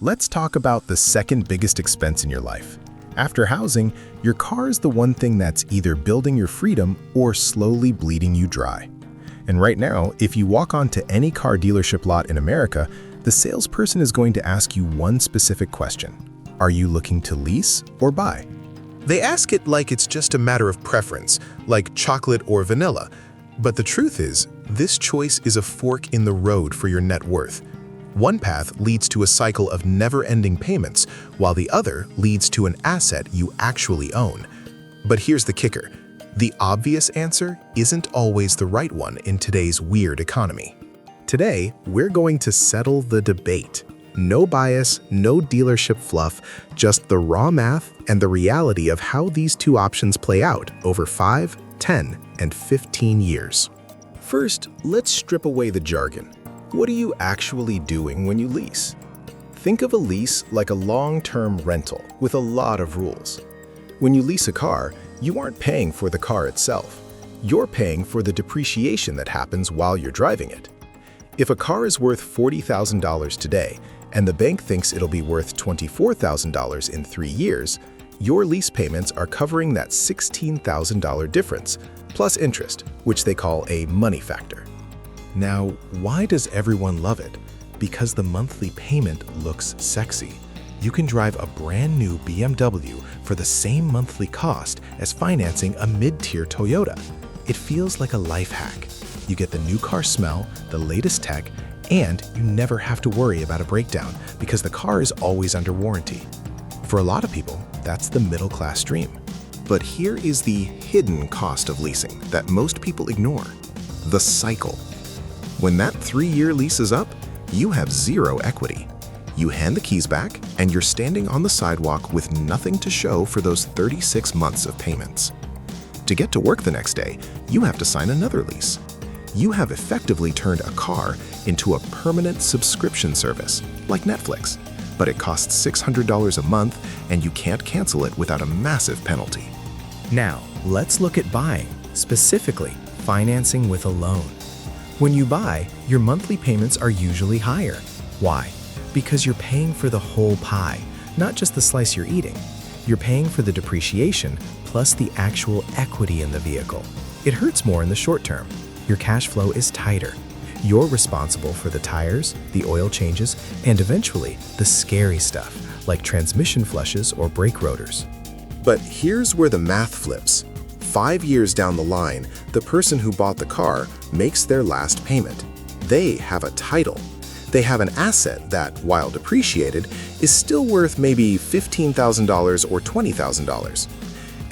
let's talk about the second biggest expense in your life. After housing, your car is the one thing that's either building your freedom or slowly bleeding you dry. And right now, if you walk onto any car dealership lot in America, the salesperson is going to ask you one specific question. Are you looking to lease or buy? They ask it like it's just a matter of preference, like chocolate or vanilla. But the truth is, this choice is a fork in the road for your net worth. One path leads to a cycle of never-ending payments, while the other leads to an asset you actually own. But here's the kicker. The obvious answer isn't always the right one in today's weird economy. Today, we're going to settle the debate. No bias, no dealership fluff, just the raw math and the reality of how these two options play out over 5, 10, and 15 years. First, let's strip away the jargon. What are you actually doing when you lease? Think of a lease like a long-term rental with a lot of rules. When you lease a car, you aren't paying for the car itself. You're paying for the depreciation that happens while you're driving it. If a car is worth $40,000 today, and the bank thinks it'll be worth $24,000 in 3 years, your lease payments are covering that $16,000 difference, plus interest, which they call a money factor. Now, why does everyone love it? Because the monthly payment looks sexy. You can drive a brand new BMW for the same monthly cost as financing a mid-tier Toyota. It feels like a life hack. You get the new car smell, the latest tech, and you never have to worry about a breakdown because the car is always under warranty. For a lot of people, that's the middle-class dream. But here is the hidden cost of leasing that most people ignore: the cycle. When that 3-year lease is up, you have zero equity. You hand the keys back, and you're standing on the sidewalk with nothing to show for those 36 months of payments. To get to work the next day, you have to sign another lease. You have effectively turned a car into a permanent subscription service, like Netflix, but it costs $600 a month, and you can't cancel it without a massive penalty. Now, let's look at buying, specifically financing with a loan. When you buy, your monthly payments are usually higher. Why? Because you're paying for the whole pie, not just the slice you're eating. You're paying for the depreciation plus the actual equity in the vehicle. It hurts more in the short term. Your cash flow is tighter. You're responsible for the tires, the oil changes, and eventually the scary stuff, like transmission flushes or brake rotors. But here's where the math flips. 5 years down the line, the person who bought the car makes their last payment. They have a title. They have an asset that, while depreciated, is still worth maybe $15,000 or $20,000.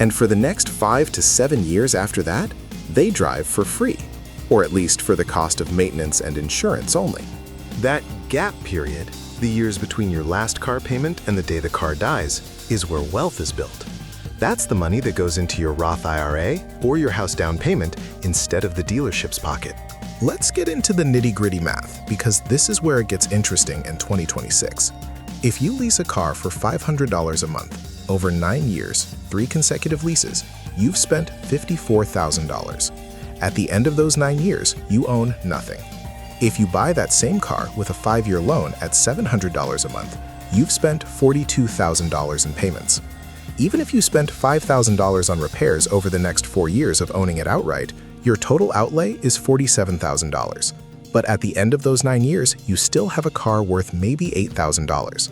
And for the next 5 to 7 years after that, they drive for free, or at least for the cost of maintenance and insurance only. That gap period, the years between your last car payment and the day the car dies, is where wealth is built. That's the money that goes into your Roth IRA or your house down payment instead of the dealership's pocket. Let's get into the nitty-gritty math, because this is where it gets interesting in 2026. If you lease a car for $500 a month, over 9 years, 3 consecutive leases, you've spent $54,000. At the end of those 9 years, you own nothing. If you buy that same car with a 5-year loan at $700 a month, you've spent $42,000 in payments. Even if you spent $5,000 on repairs over the next 4 years of owning it outright, your total outlay is $47,000. But at the end of those 9 years, you still have a car worth maybe $8,000.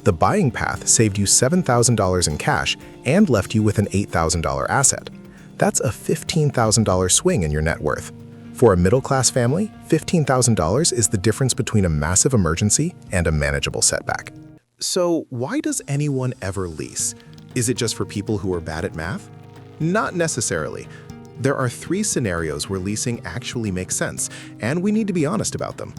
The buying path saved you $7,000 in cash and left you with an $8,000 asset. That's a $15,000 swing in your net worth. For a middle-class family, $15,000 is the difference between a massive emergency and a manageable setback. So why does anyone ever lease? Is it just for people who are bad at math? Not necessarily. There are 3 scenarios where leasing actually makes sense, and we need to be honest about them.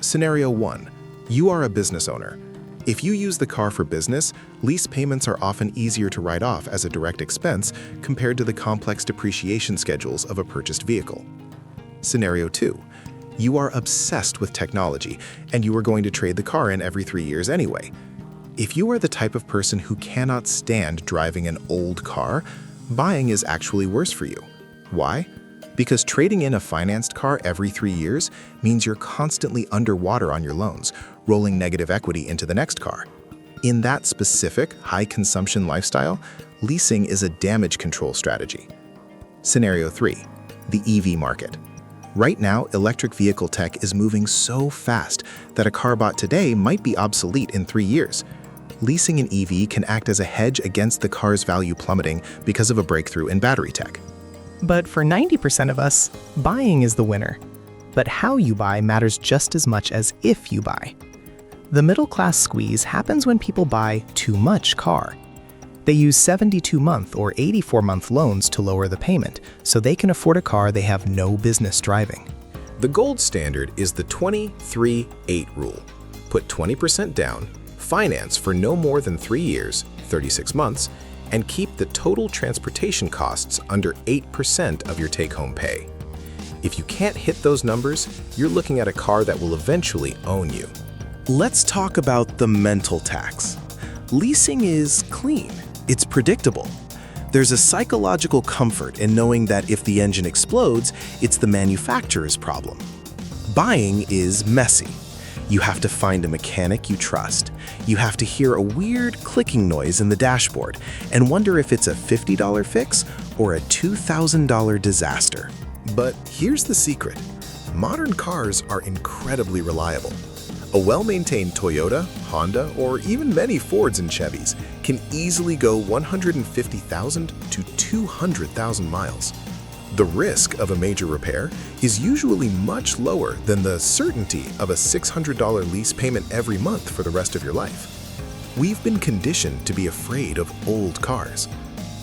Scenario 1. You are a business owner. If you use the car for business, lease payments are often easier to write off as a direct expense compared to the complex depreciation schedules of a purchased vehicle. Scenario 2. You are obsessed with technology, and you are going to trade the car in every 3 years anyway. If you are the type of person who cannot stand driving an old car, buying is actually worse for you. Why? Because trading in a financed car every 3 years means you're constantly underwater on your loans, rolling negative equity into the next car. In that specific high-consumption lifestyle, leasing is a damage control strategy. Scenario 3. The EV market. Right now, electric vehicle tech is moving so fast that a car bought today might be obsolete in 3 years. Leasing an EV can act as a hedge against the car's value plummeting because of a breakthrough in battery tech. But for 90% of us, buying is the winner. But how you buy matters just as much as if you buy. The middle-class squeeze happens when people buy too much car. They use 72-month or 84-month loans to lower the payment, so they can afford a car they have no business driving. The gold standard is the 20-3-8 rule. Put 20% down, finance for no more than 3 years, 36 months, and keep the total transportation costs under 8% of your take-home pay. If you can't hit those numbers, you're looking at a car that will eventually own you. Let's talk about the mental tax. Leasing is clean. It's predictable. There's a psychological comfort in knowing that if the engine explodes, it's the manufacturer's problem. Buying is messy. You have to find a mechanic you trust. You have to hear a weird clicking noise in the dashboard and wonder if it's a $50 fix or a $2,000 disaster. But here's the secret. Modern cars are incredibly reliable. A well-maintained Toyota, Honda, or even many Fords and Chevys can easily go 150,000 to 200,000 miles. The risk of a major repair is usually much lower than the certainty of a $600 lease payment every month for the rest of your life. We've been conditioned to be afraid of old cars.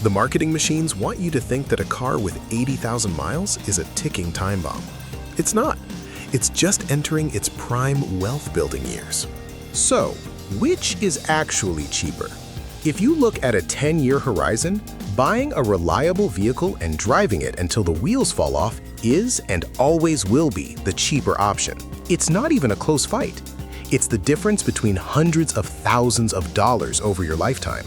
The marketing machines want you to think that a car with 80,000 miles is a ticking time bomb. It's not. It's just entering its prime wealth-building years. So, which is actually cheaper? If you look at a 10-year horizon, buying a reliable vehicle and driving it until the wheels fall off is and always will be the cheaper option. It's not even a close fight. It's the difference between hundreds of thousands of dollars over your lifetime.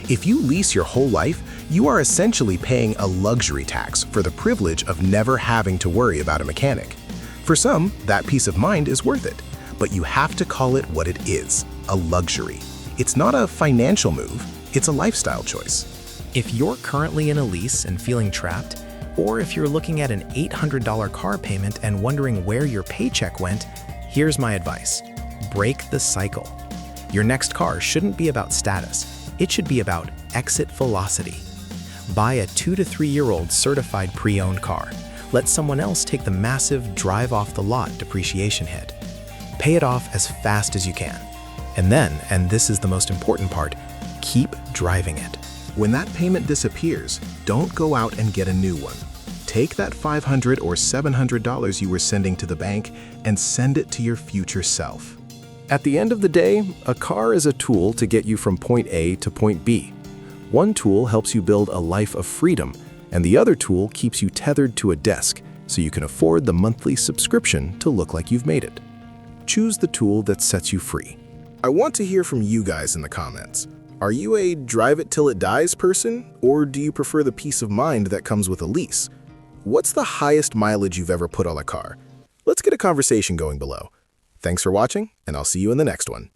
If you lease your whole life, you are essentially paying a luxury tax for the privilege of never having to worry about a mechanic. For some, that peace of mind is worth it, but you have to call it what it is, a luxury. It's not a financial move, it's a lifestyle choice. If you're currently in a lease and feeling trapped, or if you're looking at an $800 car payment and wondering where your paycheck went, here's my advice. Break the cycle. Your next car shouldn't be about status. It should be about exit velocity. Buy a 2 to 3 year old certified pre-owned car. Let someone else take the massive drive-off-the-lot depreciation hit. Pay it off as fast as you can. And then, and this is the most important part, keep driving it. When that payment disappears, don't go out and get a new one. Take that $500 or $700 you were sending to the bank and send it to your future self. At the end of the day, a car is a tool to get you from point A to point B. One tool helps you build a life of freedom, and the other tool keeps you tethered to a desk so you can afford the monthly subscription to look like you've made it. Choose the tool that sets you free. I want to hear from you guys in the comments. Are you a drive it till it dies person, or do you prefer the peace of mind that comes with a lease? What's the highest mileage you've ever put on a car? Let's get a conversation going below. Thanks for watching, and I'll see you in the next one.